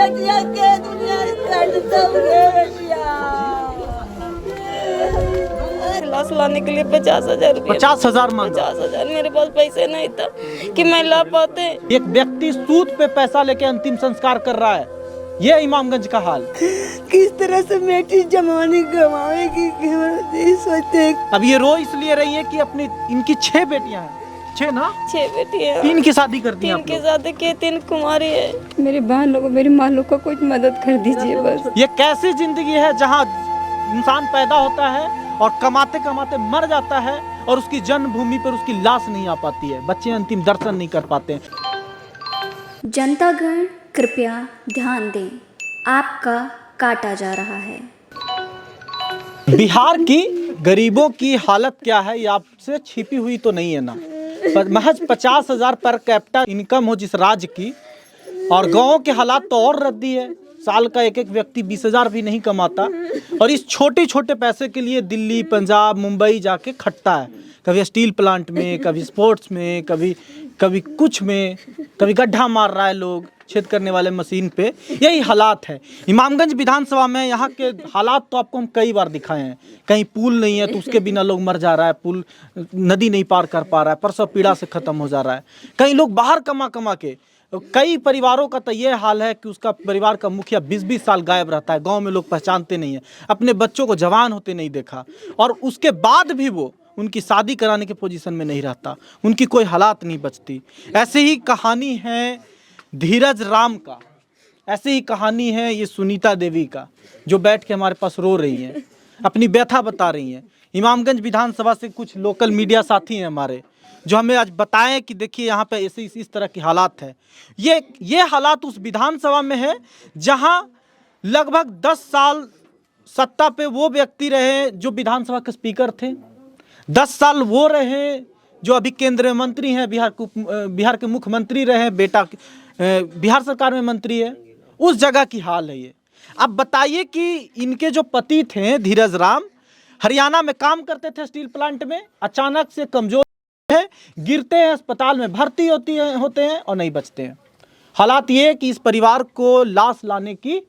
बेटिया के दुनिया से सब गए बेटिया। लाश लाने के लिए 50,000 रुपया। 50,000 मांगा। 50,000 मेरे पास पैसे नहीं था कि मैं ला पाते। एक व्यक्ति सूद पे पैसा लेके अंतिम संस्कार कर रहा है, ये इमामगंज का हाल। किस तरह से बेटी जमाने गवाएगी सोचते। अब ये रो इसलिए रही है कि अपनी इनकी 6 बेटियां हैं, 6 ना, 6 बेटी है। 3 की शादी कर दी 3 आप की लोग। शादी की, 3 कुमारी है। मेरी बहन लोगों मेरी माँ लोग का कुछ मदद कर दीजिए बस। ये कैसी जिंदगी है जहाँ इंसान पैदा होता है और कमाते कमाते मर जाता है और उसकी जन्मभूमि पर उसकी लाश नहीं आ पाती है, बच्चे अंतिम दर्शन नहीं कर पाते हैं। जनतागण कृपया ध्यान दें, आपका काटा जा रहा है। बिहार की गरीबों की हालत क्या है ये आपसे छिपी हुई तो नहीं है ना। महज 50,000 पर कैपिटा इनकम हो जिस राज्य की, और गाँव के हालात तो और रद्दी है। साल का एक एक व्यक्ति 20,000 भी नहीं कमाता और इस छोटे छोटे पैसे के लिए दिल्ली, पंजाब, मुंबई जाके खटता है। कभी स्टील प्लांट में, कभी स्पोर्ट्स में, कभी कुछ में, कभी गड्ढा मार रहा है लोग छेद करने वाले मशीन पे। यही हालात है इमामगंज विधानसभा में। यहाँ के हालात तो आपको हम कई बार दिखाए हैं। कहीं पुल नहीं है तो उसके बिना लोग मर जा रहा है, पुल नदी नहीं पार कर पा रहा है, प्रसव पीड़ा से ख़त्म हो जा रहा है। कई लोग बाहर कमा कमा के, कई परिवारों का तो ये हाल है कि उसका परिवार का मुखिया 20-20 साल गायब रहता है, गांव में लोग पहचानते नहीं है, अपने बच्चों को जवान होते नहीं देखा, और उसके बाद भी वो उनकी शादी कराने के पोजीशन में नहीं रहता, उनकी कोई हालात नहीं बचती। ऐसे ही कहानी है धीरज राम का, ऐसे ही कहानी है ये सुनीता देवी का, जो बैठ के हमारे पास रो रही हैं, अपनी व्यथा बता रही हैं। इमामगंज विधानसभा से कुछ लोकल मीडिया साथी हैं हमारे, जो हमें आज बताएं कि देखिए यहाँ पे ऐसे इस तरह की हालात है। ये हालात उस विधानसभा में है जहाँ लगभग 10 साल सत्ता पे वो व्यक्ति रहे जो विधानसभा के स्पीकर थे, 10 साल वो रहे जो अभी केंद्रीय मंत्री हैं, बिहार के मुख्यमंत्री रहे, बेटा बिहार सरकार में मंत्री है। उस जगह की हाल है ये। अब बताइए कि इनके जो पति थे धीरज राम, हरियाणा में काम करते थे स्टील प्लांट में, अचानक से कमजोर है, गिरते हैं, अस्पताल में भर्ती होते हैं और नहीं बचते हैं। हालात ये कि इस परिवार को लाश लाने की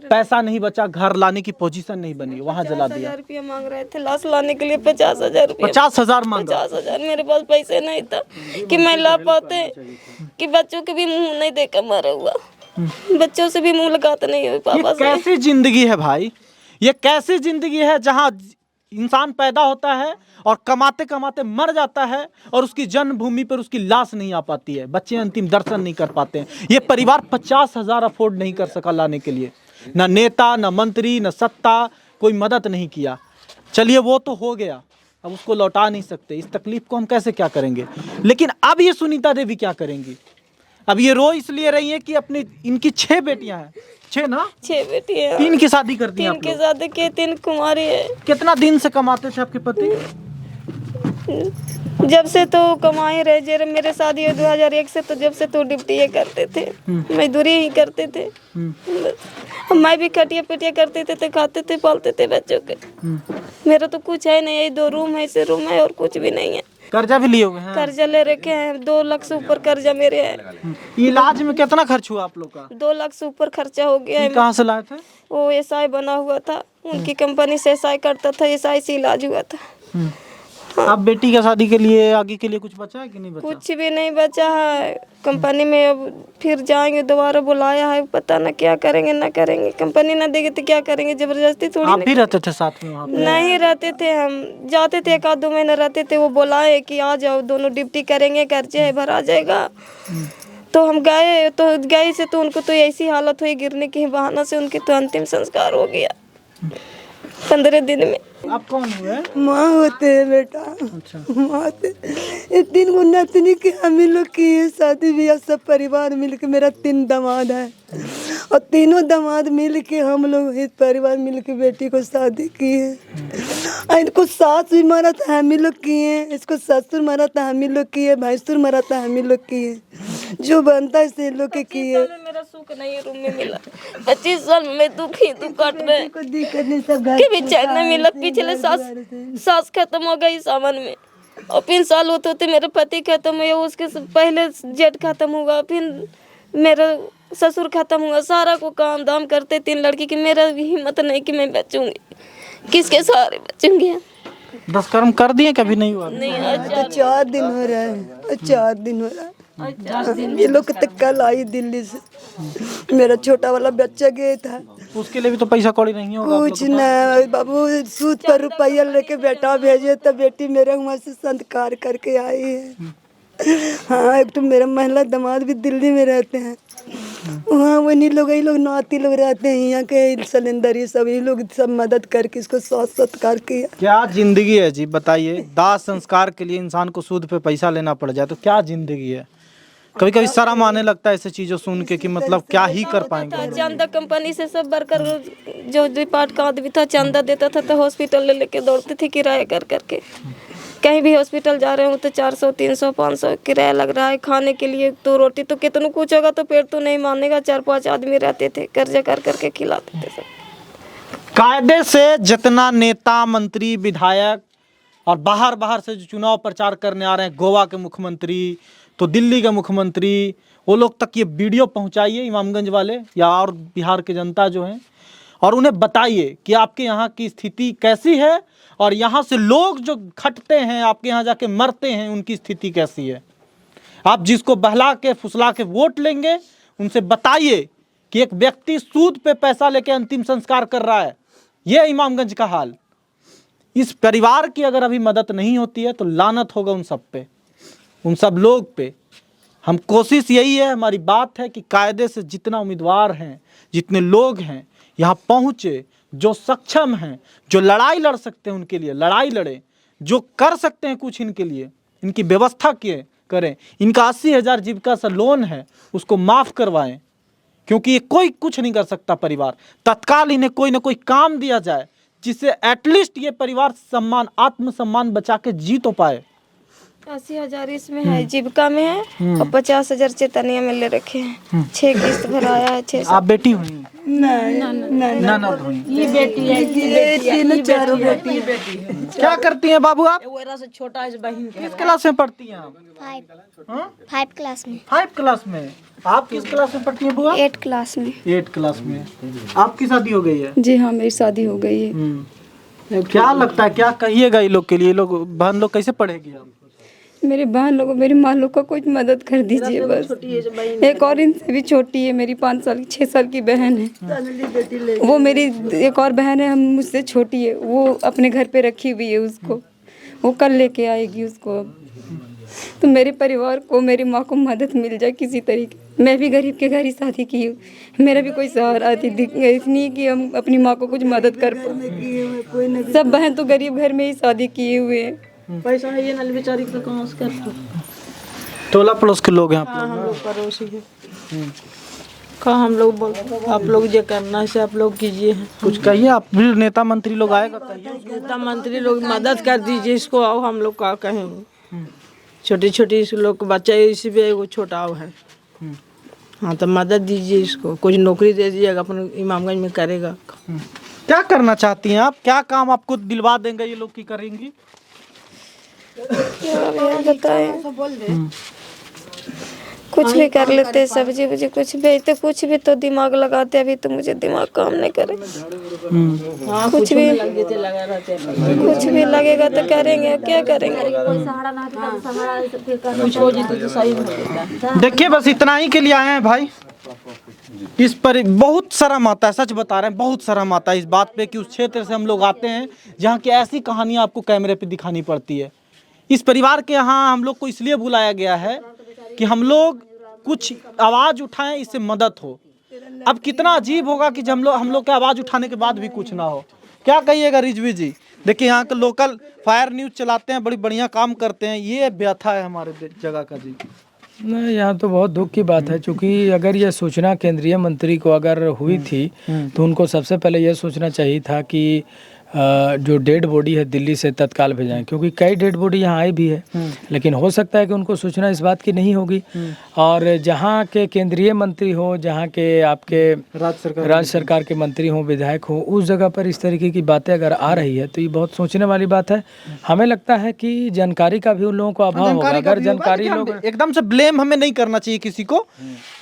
पैसा नहीं बचा, घर लाने की पोजीशन नहीं बनी, वहां जला दिया। 50,000 रुपया मांग रहे थे लाश लाने के लिए। 50,000 रुपया। 50,000 मांगा। 50,000 मेरे पास पैसे नहीं था कि मैं ला पाते, कि बच्चों के भी मुंह नहीं देखा मरा हुआ, बच्चों से भी मुंह लगाते नहीं हुए पापा से। कैसी जिंदगी है भाई, ये कैसी जिंदगी है जहाँ इंसान पैदा होता है और कमाते कमाते मर जाता है और उसकी जन्मभूमि पर उसकी लाश नहीं आ पाती है, बच्चे अंतिम दर्शन नहीं कर पाते हैं। ये परिवार 50,000 अफोर्ड नहीं कर सका लाने के लिए, ना नेता, ना मंत्री, ना सत्ता, कोई मदद नहीं किया। चलिए वो तो हो गया, अब उसको लौटा नहीं सकते, इस तकलीफ को हम कैसे क्या करेंगे। लेकिन अब ये सुनीता देवी क्या करेंगी। अब ये रो इसलिए रही है कि अपनी इनकी 6 बेटियां हैं, 6 ना, 6 बेटी है। 3 की शादी कर दी 3 की शादी की, 3 कुमारी है। कितना दिन से कमाते थे आपके पति। जब से तो कमाए रहे, जब मेरे शादी हुई 2001 से, तो जब से तो ड्यूटी ये करते थे, मजदूरी ही करते थे। मैं भी खटिया पिटिया करते थे, खाते थे, पालते थे बच्चों के। मेरा तो कुछ है नहीं, यही 2 रूम है, ऐसे रूम है और कुछ भी नहीं है। कर्जा भी लिए हुए हैं। कर्जा ले रखे हैं, 2 लाख से ऊपर कर्जा मेरे है। इलाज में कितना खर्च हुआ आप लोग का। 2 लाख से ऊपर खर्चा हो गया है। कहाँ से लाए थे। वो एसआई बना हुआ था, उनकी कंपनी से एसआई करता था, एसआई से इलाज हुआ था। अब बेटी की शादी के लिए आगे के लिए कुछ बचा है कि नहीं बचा। कुछ भी नहीं बचा है कंपनी में। अब फिर जाएंगे, दोबारा बुलाया है, पता ना क्या करेंगे ना करेंगे। कंपनी ना देगी तो क्या करेंगे, जबरदस्ती थोड़ी। आप भी रहते थे साथ में वहाँ पे। नहीं रहते थे, हम जाते थे 1-2 महीने रहते थे। वो बुलाए कि आ जाओ, दोनों ड्यूटी करेंगे, खर्चे है भरा जाएगा। तो हम गए, तो गए से तो उनको तो ऐसी हालत हुई, गिरने के बहाना से उनके तो अंतिम संस्कार हो गया 15 दिन में। आप कौन हुए। माँ होते हैं बेटा। अच्छा। माँ होते। ये 3 गो नतनी के हम लोग की शादी ब्याह सब परिवार मिल के, मेरा 3 दामाद है और तीनों दामाद मिल के हम लोग इस परिवार मिल के बेटी को शादी की है। इनको सास भी मारा था हम ही लोग किए, इसको ससुर मारा था हम ही लोग किए, भैंसुर मारा था हम ही लोग किए, जो बनता है इसे लोग के किए। मेरा सुख नहीं रूम में मिला, 25 साल में दुख ही दुख काट रहे हैं, सब कि भी चैन नहीं मिला। पिछले सास खत्म हो गई सावन में, और 3 साल होते होते मेरे पति खत्म हुए, उसके पहले जेठ खत्म हुआ, फिर मेरा ससुर खत्म हुआ, सारा को काम दाम करते 3 लड़की की, मेरा भी हिम्मत नहीं कि मैं बचूंगी, किसके सहारे बचूंगी। 10 कर्म कर दिए, कभी नहीं हुआ? नहीं तो 4 दिन हो रहा है, 4 दिन हो रहा है। ये लोग तक कल आई दिल्ली से, मेरा छोटा वाला बच्चा गया था। उसके लिए भी तो पैसा कौड़ी नहीं होगा आप लोग कुछ न बाबू, सूद पर रुपया लेके बेटा भेजे तो बेटी मेरे वहाँ से संस्कार करके आई है। हाँ, एक तो मेरा महिला दामाद भी दिल्ली में रहते हैं, वहाँ वही लोग नाती लोग रहते हैं, यहाँ के सिलेंडर ये सब, ये लोग सब मदद करके इसको सत्कार किया। क्या जिंदगी है जी, बताइए। दाह संस्कार के लिए इंसान को सूद पे पैसा लेना पड़ जाए तो क्या जिंदगी है। कभी कभी शर्म आने लगता है ऐसे चीजों सुन के कि मतलब क्या ही कर पाएंगे। चंदा कंपनी से सब वर्कर जो डिपार्ट का आदमी था चंदा देता था तो हॉस्पिटल ले लेके दौड़ते थे किराया कर करके। कहीं भी हॉस्पिटल जा रहे हो तो 400 300 500 किराया लग रहा है। खाने के लिए तो रोटी तो कितना कुछ होगा तो पेट तो नहीं मानेगा। 4-5 आदमी रहते थे, कर्जा कर करके खिलाते थे सब। कायदे से जितना नेता मंत्री विधायक और बाहर से जो चुनाव प्रचार करने आ रहे हैं, गोवा के मुख्यमंत्री तो दिल्ली के मुख्यमंत्री, वो लोग तक ये वीडियो पहुंचाइए इमामगंज वाले या और बिहार के जनता जो हैं, और उन्हें बताइए कि आपके यहाँ की स्थिति कैसी है और यहाँ से लोग जो खटते हैं आपके यहाँ जाके मरते हैं उनकी स्थिति कैसी है। आप जिसको बहला के फुसला के वोट लेंगे उनसे बताइए कि एक व्यक्ति सूद पे पैसा लेके अंतिम संस्कार कर रहा है। ये इमामगंज का हाल। इस परिवार की अगर अभी मदद नहीं होती है तो लानत होगा उन सब पे, उन सब लोग पे। हम कोशिश यही है, हमारी बात है कि कायदे से जितना उम्मीदवार हैं, जितने लोग हैं यहाँ पहुँचे, जो सक्षम हैं, जो लड़ाई लड़ सकते हैं उनके लिए लड़ाई लड़ें, जो कर सकते हैं कुछ इनके लिए, इनकी व्यवस्था करें। इनका 80,000 जीविका से लोन है उसको माफ़ करवाएं, क्योंकि ये कोई कुछ नहीं कर सकता परिवार। तत्काल इन्हें कोई ना कोई काम दिया जाए जिससे एटलीस्ट ये परिवार सम्मान, आत्मसम्मान बचा के जी तो पाए। 80,000 इसमें है, जीविका में है और 50,000 चेतनिया में ले रखे हैं। 6 किस्त भराया है। 6 आप बेटी हुई? ननद हुई। ये बेटी है, तीनों चारों बेटी है। क्या करती हैं बाबू आप? से छोटा है बहन के। किस क्लास में पढ़ती हैं आप? 5 क्लास में। 5 क्लास में। आप किस क्लास में पढ़ती हैं बुआ? 8 क्लास में। 8 क्लास में। आपकी शादी हो गई है? जी हाँ, मेरी शादी हो गई है। क्या लगता है, क्या कहिएगा ये लोग के लिए? ये लोग बहन लोग कैसे पढ़ेगी आप? मेरे बहन लोगों, मेरी माँ लोग का कुछ मदद कर दीजिए बस। एक और इनसे भी छोटी है, मेरी 6 साल की बहन है। वो मेरी एक और बहन है, हम मुझसे छोटी है, वो अपने घर पे रखी हुई है, उसको वो कल लेके आएगी उसको। अब तो मेरे परिवार को, मेरी माँ को मदद मिल जाए किसी तरीके। मैं भी गरीब के घर ही शादी की हूँ, मेरा भी कोई सहारा इतनी कि हम अपनी माँ को कुछ मदद कर पाए। सब बहन तो गरीब घर में ही शादी किए हुए हैं। पैसा है ये नल बेचारी को कहाँ से कर। टोला पड़ोस के लोग हैं आप हाँ, लोग? हम लोग पड़ोसी है। कहाँ हम लोग आप लोग जो करना है से आप लोग कीजिए। कुछ कहिए आप भी, नेता मंत्री लोग आएगा कहिए। नेता मंत्री लोग मदद कर दीजिए इसको। आओ हम लोग का कहेंगे, छोटी इस लोग को बच्चा इसी पे वो छोटा है। हाँ तो मदद दीजिए इसको, कुछ नौकरी दे दीजिएगा, अपन इमामगंज में करेगा। क्या करना चाहती हैं आप? क्या काम आपको दिलवा देंगे ये लोग की करेंगी? क्या बताएं, कुछ भी कर लेते, सब्जी वब्जी कुछ बेचते, कुछ भी तो दिमाग लगाते। अभी तो मुझे दिमाग काम नहीं करे। कुछ भी लगा रहते हैं। कुछ भी लगेगा तो करेंगे, क्या करेंगे। कुछ हो जाए तो सही होगा। देखिए बस इतना ही के लिए आए हैं भाई। इस पर बहुत शर्म आता है, सच बता रहे हैं, बहुत शर्म आता है इस बात पे कि उस क्षेत्र से हम लोग आते हैं जहाँ की ऐसी कहानियाँ आपको कैमरे पे दिखानी पड़ती है। इस परिवार के यहाँ हम लोग को इसलिए बुलाया गया है कि हम लोग कुछ आवाज़ उठाएं, इससे मदद हो। अब कितना अजीब होगा कि जब हम लोग के आवाज़ उठाने के बाद भी कुछ ना हो। क्या कहिएगा रिजवी जी? देखिए यहाँ के लोकल फायर न्यूज़ चलाते हैं, बड़ी बढ़िया काम करते हैं। ये व्यथा है हमारे जगह का जी। नहीं, यहाँ तो बहुत दुख की बात है, क्योंकि अगर यह सूचना केंद्रीय मंत्री को अगर हुई थी तो उनको सबसे पहले यह सोचना चाहिए था कि जो डेड बॉडी है दिल्ली से तत्काल भेजाएं, क्योंकि कई डेड बॉडी यहाँ आई भी है। लेकिन हो सकता है कि उनको सूचना इस बात की नहीं होगी। और जहाँ के केंद्रीय मंत्री हो, जहाँ के आपके राज्य सरकार के मंत्री हो, विधायक हो, उस जगह पर इस तरीके की बातें अगर आ रही है तो ये बहुत सोचने वाली बात है। हमें लगता है कि जानकारी का भी उन लोगों को अभाव होगा। अगर जानकारी लोग एकदम से ब्लेम हमें नहीं करना चाहिए किसी को,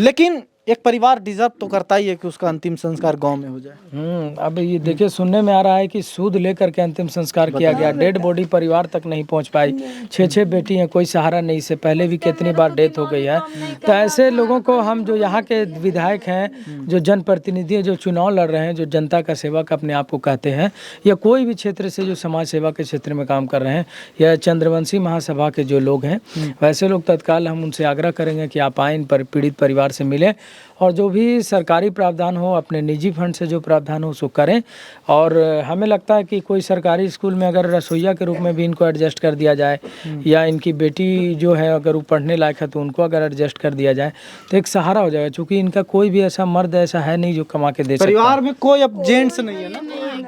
लेकिन एक परिवार डिजर्व तो करता ही है कि उसका अंतिम संस्कार गांव में हो जाए। अब ये देखिए सुनने में आ रहा है कि सूद लेकर के अंतिम संस्कार किया गया, डेड बॉडी परिवार तक नहीं पहुंच पाई। 6 बेटी हैं, कोई सहारा नहीं, से पहले भी कितनी बार डेथ हो गई है। तो ऐसे लोगों को हम जो यहाँ के विधायक हैं, जो जनप्रतिनिधि हैं, जो चुनाव लड़ रहे हैं, जो जनता का सेवक अपने आप को कहते हैं, या कोई भी क्षेत्र से जो समाज सेवा के क्षेत्र में काम कर रहे हैं, या चंद्रवंशी महासभा के जो लोग हैं, वैसे लोग तत्काल हम उनसे आग्रह करेंगे कि आप आए, इन पर पीड़ित परिवार से मिलें और जो भी सरकारी प्रावधान हो, अपने निजी फंड से जो प्रावधान हो उसको करें। और हमें लगता है कि कोई सरकारी स्कूल में अगर रसोइया के रूप में भी इनको एडजस्ट कर दिया जाए, या इनकी बेटी जो है अगर वो पढ़ने लायक है तो उनको अगर एडजस्ट कर दिया जाए तो एक सहारा हो जाएगा। क्योंकि इनका कोई भी ऐसा मर्द ऐसा है नहीं जो कमा के दे सकता है। परिवार में कोई अब जेंट्स नहीं है ना?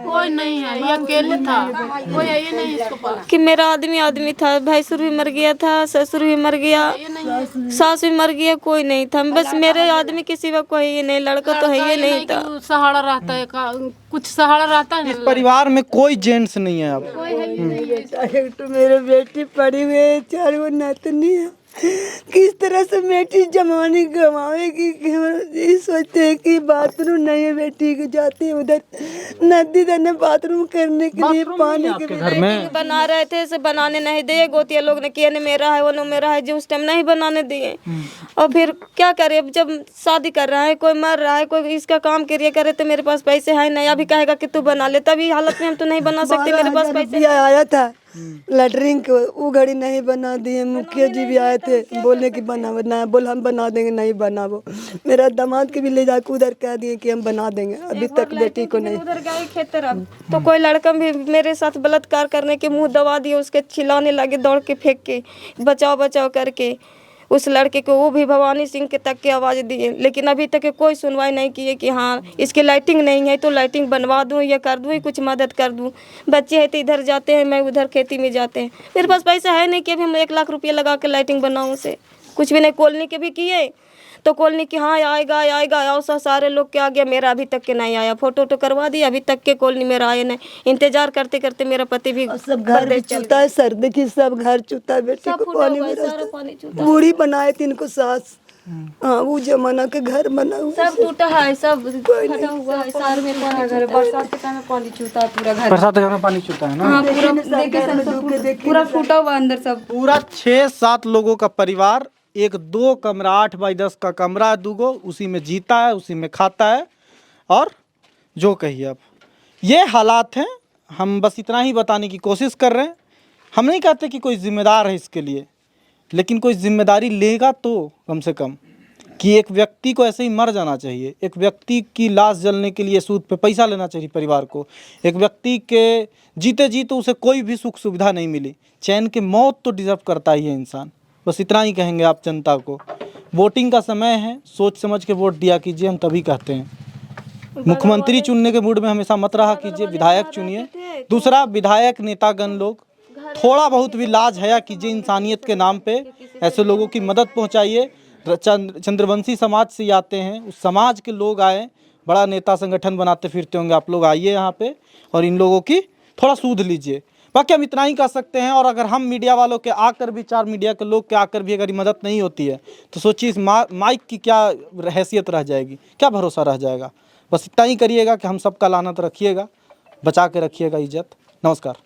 कोई नहीं है, ये अकेले था, कोई है ही नहीं इसको पास। कि मेरा आदमी था, भैंसुर भी मर गया था, ससुर भी मर गया, सास भी मर गया, कोई नहीं था। बस मेरे आदमी के सिवा कोई ही नहीं, लड़का तो है ही नहीं था। सहारा रहता है, कुछ सहारा रहता है इस परिवार में कोई जेंट्स नहीं है अब। एक तो मेरे बेटी पड़ी हुई है, 4 वो नातनी है। किस तरह से बेटी जमाने गंवाएगी कि हम ये सोचते हैं कि बाथरूम नहीं है, बेटी को जाती है उधर नदी धने बाथरूम करने के लिए पानी के घर में बना रहे थे, से बनाने नहीं दिए। गोतिया लोग ने किया, मेरा है वो मेरा है, जो उस टाइम नहीं बनाने दिए। और फिर क्या करे, जब शादी कर रहा है, कोई मर रहा है, कोई इसका काम करिए करे, तो मेरे पास पैसे है नहीं। अभी कहेगा कि तू बना ले, तभी हालत में हम तो नहीं बना सकते, मेरे पास पैसे। आया था लैटरिन को, वो घड़ी नहीं बना दिए। मुखिया जी भी आए थे, बोले कि बना बोल हम बना देंगे, नहीं बना। वो मेरा दामाद के भी ले जाकर उधर कह दिए कि हम बना देंगे, अभी तक बेटी को नहीं। उधर गए खेत तरफ तो कोई लड़का भी मेरे साथ बलात्कार करने के मुंह दबा दिए, उसके चिल्लाने लगे, दौड़ के फेंक के बचाओ बचाओ करके उस लड़के को। वो भी भवानी सिंह के तक की आवाज़ दिए, लेकिन अभी तक कोई सुनवाई नहीं की है कि हाँ इसकी लाइटिंग नहीं है तो लाइटिंग बनवा दूँ या कर दूँ, कुछ मदद कर दूँ। बच्चे हैं तो इधर जाते हैं, मैं उधर खेती में जाते हैं, मेरे पास पैसा है नहीं कि अभी हम 1 लाख रुपया लगा के लाइटिंग बनाऊँ। से कुछ भी नहीं। कॉलोनी के भी किए तो कॉलोनी की हाँ आएगा आएगा, आओ सारे लोग के आ गया, मेरा अभी तक के नहीं आया। फोटो तो करवा दिया, अभी तक के कॉलोनी मेरा आया नहीं। इंतजार करते करते मेरा पति भी सब घर भी चुता है, सर्दी की सब घर चुता है। बेटी को पानी में बूढ़ी बनाए थी इनको सास। हाँ वो जमाना के घर बना हुआ, सब टूटा है, सब फटा हुआ है, सारे में पानी घर। बरसात के टाइम में पानी चूता है पूरा घर। बरसात के घर में पानी चूता है ना? हाँ, पूरा फूटा हुआ अंदर सब। पूरा 6-7 लोगों का परिवार, एक 2 कमरा 8 बाई 10 का कमरा है, 2 उसी में जीता है, उसी में खाता है। और जो कहिए अब ये हालात हैं। हम बस इतना ही बताने की कोशिश कर रहे हैं। हम नहीं कहते कि कोई जिम्मेदार है इसके लिए, लेकिन कोई जिम्मेदारी लेगा तो कम से कम कि एक व्यक्ति को ऐसे ही मर जाना चाहिए। एक व्यक्ति की लाश जलने के लिए सूद पे पैसा लेना चाहिए परिवार को। एक व्यक्ति के जीते जी तो उसे कोई भी सुख सुविधा नहीं मिली, चैन की मौत तो डिजर्व करता ही है इंसान। बस इतना ही कहेंगे आप जनता को। वोटिंग का समय है, सोच समझ के वोट दिया कीजिए, हम तभी कहते हैं। मुख्यमंत्री चुनने के मूड में हमेशा मत रहा कीजिए, विधायक चुनिए। दूसरा, विधायक नेतागण लोग थोड़ा बहुत भी लाज हया कीजिए इंसानियत के नाम पे, ऐसे लोगों की मदद पहुंचाइए। चंद्रवंशी समाज से आते हैं, उस समाज के लोग आए, बड़ा नेता संगठन बनाते फिरते होंगे आप लोग, आइए यहाँ पे और इन लोगों की थोड़ा सूद लीजिए। बाकी हम इतना ही कर सकते हैं। और अगर हम मीडिया वालों के आकर भी, 4 मीडिया के लोग के आकर भी अगर मदद नहीं होती है तो सोचिए इस माइक की क्या हैसियत रह जाएगी, क्या भरोसा रह जाएगा। बस इतना ही करिएगा कि हम सबका लानत रखिएगा, बचा के रखिएगा इज्जत। नमस्कार।